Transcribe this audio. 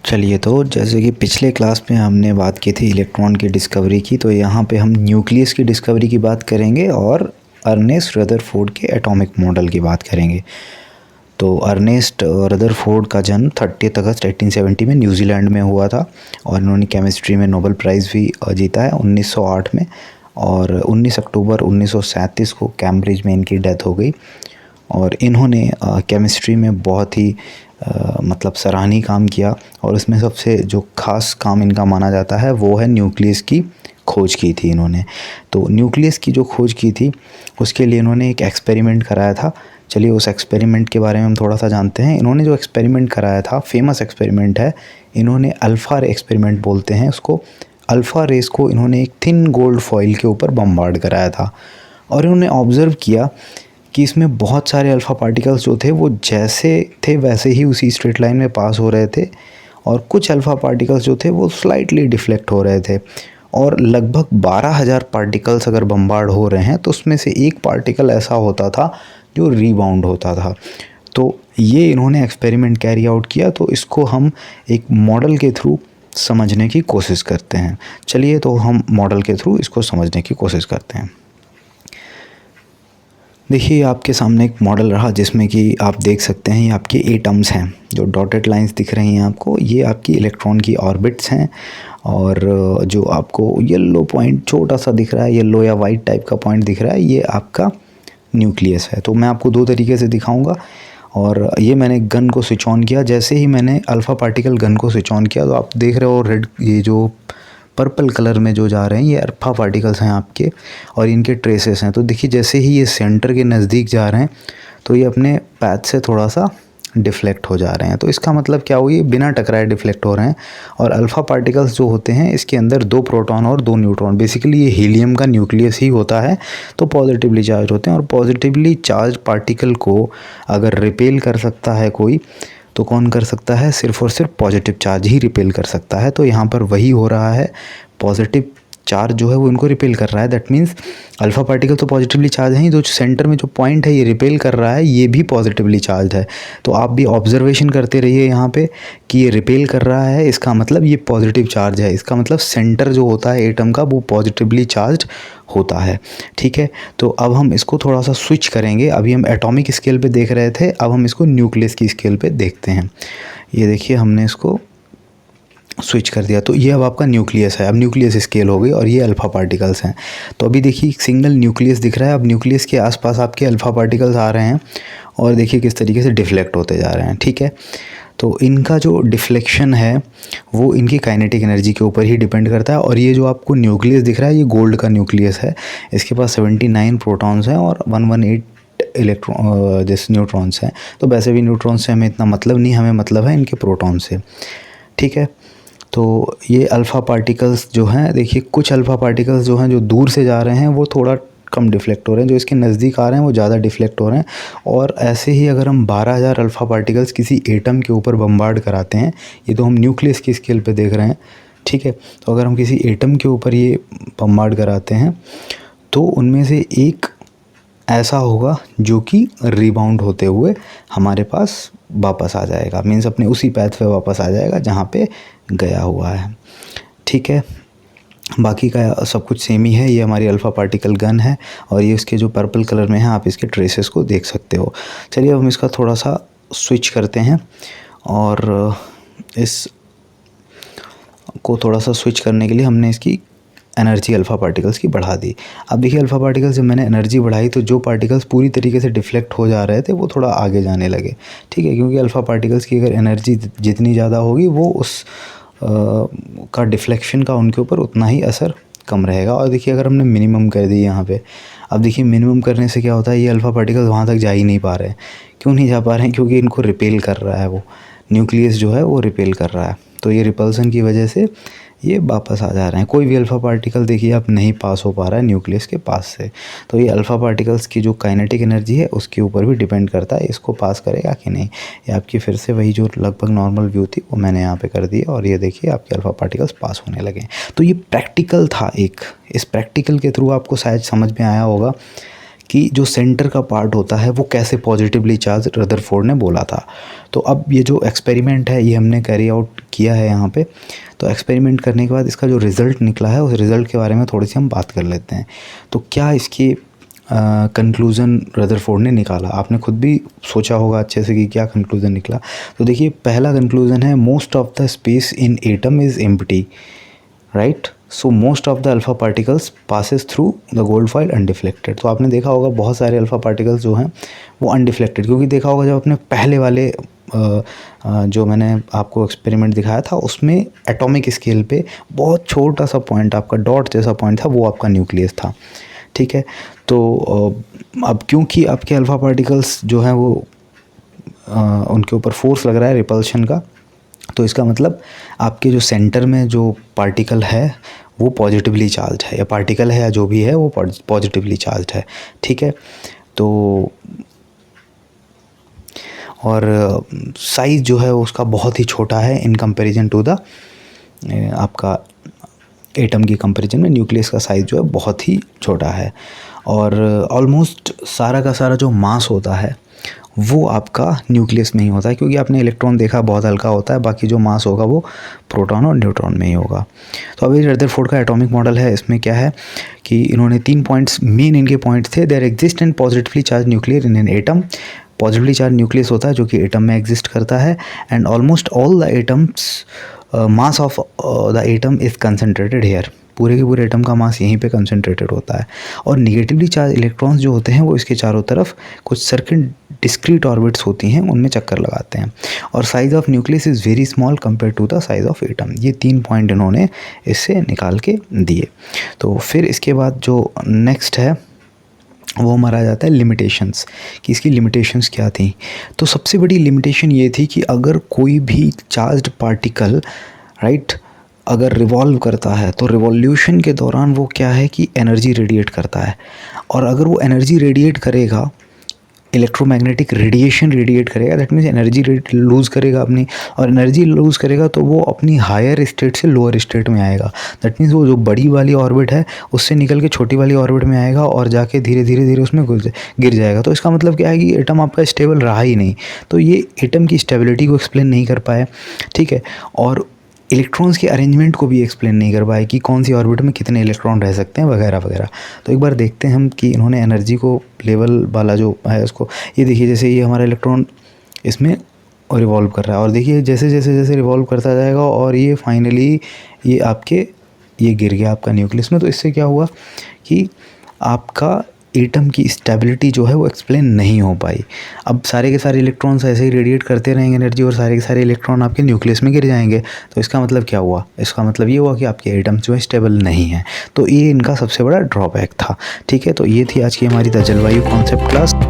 चलिए, तो जैसे कि पिछले क्लास में हमने बात की थी इलेक्ट्रॉन की डिस्कवरी की, तो यहाँ पे हम न्यूक्लियस की डिस्कवरी की बात करेंगे और अर्नेस्ट रदरफोर्ड के एटॉमिक मॉडल की बात करेंगे। तो अर्नेस्ट रदरफोर्ड का जन्म 30 अगस्त 1870 में न्यूजीलैंड में हुआ था और इन्होंने केमिस्ट्री में नोबेल प्राइज़ भी जीता है 1908 में, और 19 अक्टूबर 1937 को कैम्ब्रिज में इनकी डेथ हो गई। और इन्होंने केमिस्ट्री में बहुत ही मतलब सराहनीय काम किया, और उसमें सबसे जो ख़ास काम इनका माना जाता है वो है न्यूक्लियस की खोज की थी इन्होंने। तो न्यूक्लियस की जो खोज की थी उसके लिए इन्होंने एक एक्सपेरिमेंट कराया था। चलिए उस एक्सपेरिमेंट के बारे में हम थोड़ा सा जानते हैं। इन्होंने जो एक्सपेरिमेंट कराया था, फेमस एक्सपेरिमेंट है, इन्होंने अल्फ़ा रे एक्सपेरिमेंट बोलते हैं उसको। अल्फ़ा रेस को इन्होंने एक थिन गोल्ड फॉइल के ऊपर बम्बार्ड कराया था, और इन्होंने ऑब्ज़र्व किया कि इसमें बहुत सारे अल्फ़ा पार्टिकल्स जो थे वो जैसे थे वैसे ही उसी स्ट्रेट लाइन में पास हो रहे थे, और कुछ अल्फ़ा पार्टिकल्स जो थे वो स्लाइटली डिफ्लेक्ट हो रहे थे। और लगभग 12,000 पार्टिकल्स अगर बम्बार्ड हो रहे हैं तो उसमें से एक पार्टिकल ऐसा होता था जो रीबाउंड होता था। तो ये इन्होंने एक्सपेरिमेंट कैरी आउट किया, तो इसको हम एक मॉडल के थ्रू समझने की कोशिश करते हैं। चलिए, तो हम मॉडल के थ्रू इसको समझने की कोशिश करते हैं। देखिए, आपके सामने एक मॉडल रहा जिसमें कि आप देख सकते हैं ये आपके एटम्स हैं, जो डॉटेड लाइंस दिख रही हैं आपको, ये आपकी इलेक्ट्रॉन की ऑर्बिट्स हैं। और जो आपको येलो पॉइंट छोटा सा दिख रहा है, येलो या वाइट टाइप का पॉइंट दिख रहा है, ये आपका न्यूक्लियस है। तो मैं आपको दो तरीके से दिखाऊंगा। और ये मैंने गन को स्विच ऑन किया, जैसे ही मैंने अल्फ़ा पार्टिकल गन को स्विच ऑन किया तो आप देख रहे हो रेड, ये जो पर्पल कलर में जो जा रहे हैं ये अल्फ़ा पार्टिकल्स हैं आपके, और इनके ट्रेसेस हैं। तो देखिए, जैसे ही ये सेंटर के नज़दीक जा रहे हैं तो ये अपने पैथ से थोड़ा सा डिफ्लेक्ट हो जा रहे हैं। तो इसका मतलब क्या हुआ, ये बिना टकराए डिफ्लेक्ट हो रहे हैं। और अल्फ़ा पार्टिकल्स जो होते हैं इसके अंदर 2 प्रोटॉन और 2 न्यूट्रॉन, बेसिकली ये हीलियम का न्यूक्लियस ही होता है, तो पॉजिटिवली चार्ज होते हैं। और पॉजिटिवली चार्ज पार्टिकल को अगर रिपेल कर सकता है कोई, तो कौन कर सकता है? सिर्फ़ और सिर्फ पॉजिटिव चार्ज ही रिपेल कर सकता है। तो यहाँ पर वही हो रहा है, पॉजिटिव चार्ज जो है वो इनको रिपेल कर रहा है। दैट मीन्स अल्फ़ा पार्टिकल तो पॉजिटिवली चार्ज है ही, तो सेंटर में जो पॉइंट है ये रिपेल कर रहा है, ये भी पॉजिटिवली चार्ज है। तो आप भी ऑब्जर्वेशन करते रहिए यहाँ पे कि ये रिपेल कर रहा है, इसका मतलब ये पॉजिटिव चार्ज है, इसका मतलब सेंटर जो होता है एटम का वो पॉजिटिवली चार्ज होता है। ठीक है, तो अब हम इसको थोड़ा सा स्विच करेंगे। अभी हम एटॉमिक स्केल पे देख रहे थे, अब हम इसको न्यूक्लियस की स्केल पे देखते हैं। ये देखिए, हमने इसको स्विच कर दिया, तो ये अब आपका न्यूक्लियस है। अब न्यूक्लियस स्केल हो गई और ये अल्फ़ा पार्टिकल्स हैं। तो अभी देखिए सिंगल न्यूक्लियस दिख रहा है, अब न्यूक्लियस के आसपास आपके अल्फ़ा पार्टिकल्स आ रहे हैं और देखिए किस तरीके से डिफ्लेक्ट होते जा रहे हैं। ठीक है, तो इनका जो डिफ्लेक्शन है वो इनकी काइनेटिक एनर्जी के ऊपर ही डिपेंड करता है। और ये जो आपको न्यूक्लियस दिख रहा है ये गोल्ड का न्यूक्लियस है, इसके पास 79 प्रोटॉन्स हैं और 118 इलेक्ट्रॉन जैसे न्यूट्रॉन्स हैं। तो वैसे भी न्यूट्रॉन्स से हमें इतना मतलब नहीं, हमें मतलब है इनके प्रोटॉन से। ठीक है, तो ये अल्फ़ा पार्टिकल्स जो हैं, देखिए कुछ अल्फ़ा पार्टिकल्स जो हैं जो दूर से जा रहे हैं वो थोड़ा कम डिफ्लेक्ट हो रहे हैं, जो इसके नज़दीक आ रहे हैं वो ज़्यादा डिफ्लेक्ट हो रहे हैं। और ऐसे ही अगर हम 12,000 अल्फ़ा पार्टिकल्स किसी एटम के ऊपर बम्बार्ड कराते हैं, ये तो हम न्यूक्लियस की स्केल पे देख रहे हैं। ठीक है, तो अगर हम किसी एटम के ऊपर ये बम्बार्ड कराते हैं तो उनमें से एक ऐसा होगा जो कि रिबाउंड होते हुए हमारे पास वापस आ जाएगा, मीन्स अपने उसी पैथ पे वापस आ जाएगा जहाँ पे गया हुआ है। ठीक है, बाकी का सब कुछ सेम ही है। ये हमारी अल्फ़ा पार्टिकल गन है और ये इसके जो पर्पल कलर में है, आप इसके ट्रेसेस को देख सकते हो। चलिए अब हम इसका थोड़ा सा स्विच करते हैं, और इस को थोड़ा सा स्विच करने के लिए हमने इसकी एनर्जी अल्फ़ा पार्टिकल्स की बढ़ा दी। अब देखिए अल्फ़ा पार्टिकल्स जब मैंने एनर्जी बढ़ाई तो जो पार्टिकल्स पूरी तरीके से डिफ्लेक्ट हो जा रहे थे वो थोड़ा आगे जाने लगे। ठीक है, क्योंकि अल्फ़ा पार्टिकल्स की अगर एनर्जी जितनी ज़्यादा होगी वो उस का डिफ्लेक्शन का उनके ऊपर उतना ही असर कम रहेगा। और देखिए अगर हमने मिनिमम कर दी यहाँ पे, अब देखिए मिनिमम करने से क्या होता है, ये अल्फ़ा पार्टिकल्स वहाँ तक जा ही नहीं पा रहे हैं। क्यों नहीं जा पा रहे हैं? क्योंकि इनको रिपेल कर रहा है, वो न्यूक्लियस जो है वो रिपेल कर रहा है। तो ये रिपल्सन की वजह से ये वापस आ जा रहे हैं। कोई भी अल्फ़ा पार्टिकल देखिए आप नहीं पास हो पा रहा है न्यूक्लियस के पास से। तो ये अल्फ़ा पार्टिकल्स की जो काइनेटिक एनर्जी है उसके ऊपर भी डिपेंड करता है, इसको पास करेगा कि नहीं। ये आपकी फिर से वही जो लगभग नॉर्मल व्यू थी वो मैंने यहाँ पे कर दी, और ये देखिए आपके अल्फ़ा पार्टिकल्स पास होने लगे। तो ये प्रैक्टिकल था एक, इस प्रैक्टिकल के थ्रू आपको शायद समझ में आया होगा कि जो सेंटर का पार्ट होता है वो कैसे पॉजिटिवली चार्ज रदरफोर्ड ने बोला था। तो अब ये जो एक्सपेरिमेंट है ये हमने कैरी आउट किया है यहाँ पे। तो एक्सपेरिमेंट करने के बाद इसका जो रिज़ल्ट निकला है उस रिज़ल्ट के बारे में थोड़ी सी हम बात कर लेते हैं। तो क्या इसकी कंक्लूज़न रदरफोर्ड ने निकाला, आपने खुद भी सोचा होगा अच्छे से कि क्या कंक्लूज़न निकला। तो देखिए पहला कंक्लूज़न है most of the space in atom is empty, right. So most of the alpha particles passes through the gold foil undeflected. तो आपने देखा होगा बहुत सारे अल्फ़ा पार्टिकल्स जो हैं वो अनडिफ्लेक्टेड, क्योंकि देखा होगा जब अपने पहले वाले जो मैंने आपको एक्सपेरिमेंट दिखाया था उसमें एटॉमिक स्केल पे बहुत छोटा सा पॉइंट, आपका डॉट जैसा पॉइंट था, वो आपका न्यूक्लियस था, ठीक है। तो अब क्योंकि आपके अल्फ़ा पार्टिकल्स जो हैं वो उनके ऊपर फोर्स लग रहा है रिपल्शन का, तो इसका मतलब आपके जो सेंटर में जो पार्टिकल है वो पॉजिटिवली चार्ज है, या पार्टिकल है या जो भी है वो पॉजिटिवली चार्ज है, ठीक है। तो और साइज़ जो है उसका बहुत ही छोटा है इन कंपैरिजन टू द आपका एटम की कंपैरिजन में न्यूक्लियस का साइज़ जो है बहुत ही छोटा है। और ऑलमोस्ट सारा का सारा जो मास होता है वो आपका न्यूक्लियस में ही होता है, क्योंकि आपने इलेक्ट्रॉन देखा बहुत हल्का होता है, बाकी जो मास होगा वो प्रोटॉन और न्यूट्रॉन में ही होगा। तो अभी रदरफोर्ड का एटॉमिक मॉडल है, इसमें क्या है कि इन्होंने 3 पॉइंट्स, मेन इनके पॉइंट्स थे। There exist and positively charge nuclear in an atom, positively charge nucleus होता है जो कि एटम में एग्जिस्ट करता है, and almost all the atom's mass of the atom is concentrated here, पूरे के पूरे एटम का मास यहीं पे कंसनट्रेटेड होता है। और निगेटिवली चार्ज इलेक्ट्रॉन्स जो होते हैं वो इसके चारों तरफ कुछ सर्किल डिस्क्रीट ऑर्बिट्स होती हैं, उनमें चक्कर लगाते हैं। और size of nucleus is very small compare to the size of atom. ये 3 पॉइंट इन्होंने इससे निकाल के दिए। तो फिर इसके बाद जो नेक्स्ट है वो हमारा आ जाता है लिमिटेशंस, कि इसकी लिमिटेशंस क्या थी। तो सबसे बड़ी लिमिटेशन ये थी कि अगर कोई भी चार्ज्ड पार्टिकल, राइट, अगर रिवॉल्व करता है तो रिवॉल्यूशन के दौरान वो क्या है कि एनर्जी रेडिएट करता है, और अगर वो एनर्जी रेडिएट करेगा, इलेक्ट्रोमैग्नेटिक रेडिएशन रेडिएट करेगा, दैट मीन्स एनर्जी लूज़ करेगा अपनी, और एनर्जी लूज़ करेगा तो वो अपनी हायर स्टेट से लोअर स्टेट में आएगा। दैट मीन्स वो जो बड़ी वाली ऑर्बिट है उससे निकल के छोटी वाली ऑर्बिट में आएगा और जाके धीरे धीरे उसमें गिर जाएगा। तो इसका मतलब क्या है कि एटम आपका स्टेबल रहा ही नहीं। तो ये एटम की स्टेबिलिटी को एक्सप्लेन नहीं कर पाए, ठीक है, और इलेक्ट्रॉन्स के अरेंजमेंट को भी एक्सप्लेन नहीं कर पाए कि कौन सी ऑर्बिट में कितने इलेक्ट्रॉन रह सकते हैं वगैरह वगैरह। तो एक बार देखते हैं हम कि इन्होंने एनर्जी को लेवल वाला जो है उसको, ये देखिए जैसे ये हमारा इलेक्ट्रॉन इसमें रिवॉल्व कर रहा है, और देखिए जैसे जैसे जैसे रिवॉल्व करता जाएगा और ये फाइनली ये आपके ये गिर गया आपका न्यूक्लियस में। तो इससे क्या हुआ कि आपका एटम की स्टेबिलिटी जो है वो एक्सप्लेन नहीं हो पाई। अब सारे के सारे इलेक्ट्रॉन्स ऐसे ही रेडिएट करते रहेंगे एनर्जी, और सारे के सारे इलेक्ट्रॉन आपके न्यूक्लियस में गिर जाएंगे। तो इसका मतलब क्या हुआ, इसका मतलब ये हुआ कि आपके एटम्स जो है स्टेबल नहीं है। तो ये इनका सबसे बड़ा ड्रॉबैक था, ठीक है। तो ये थी आज की हमारी द जलवायु कॉन्सेप्ट क्लास।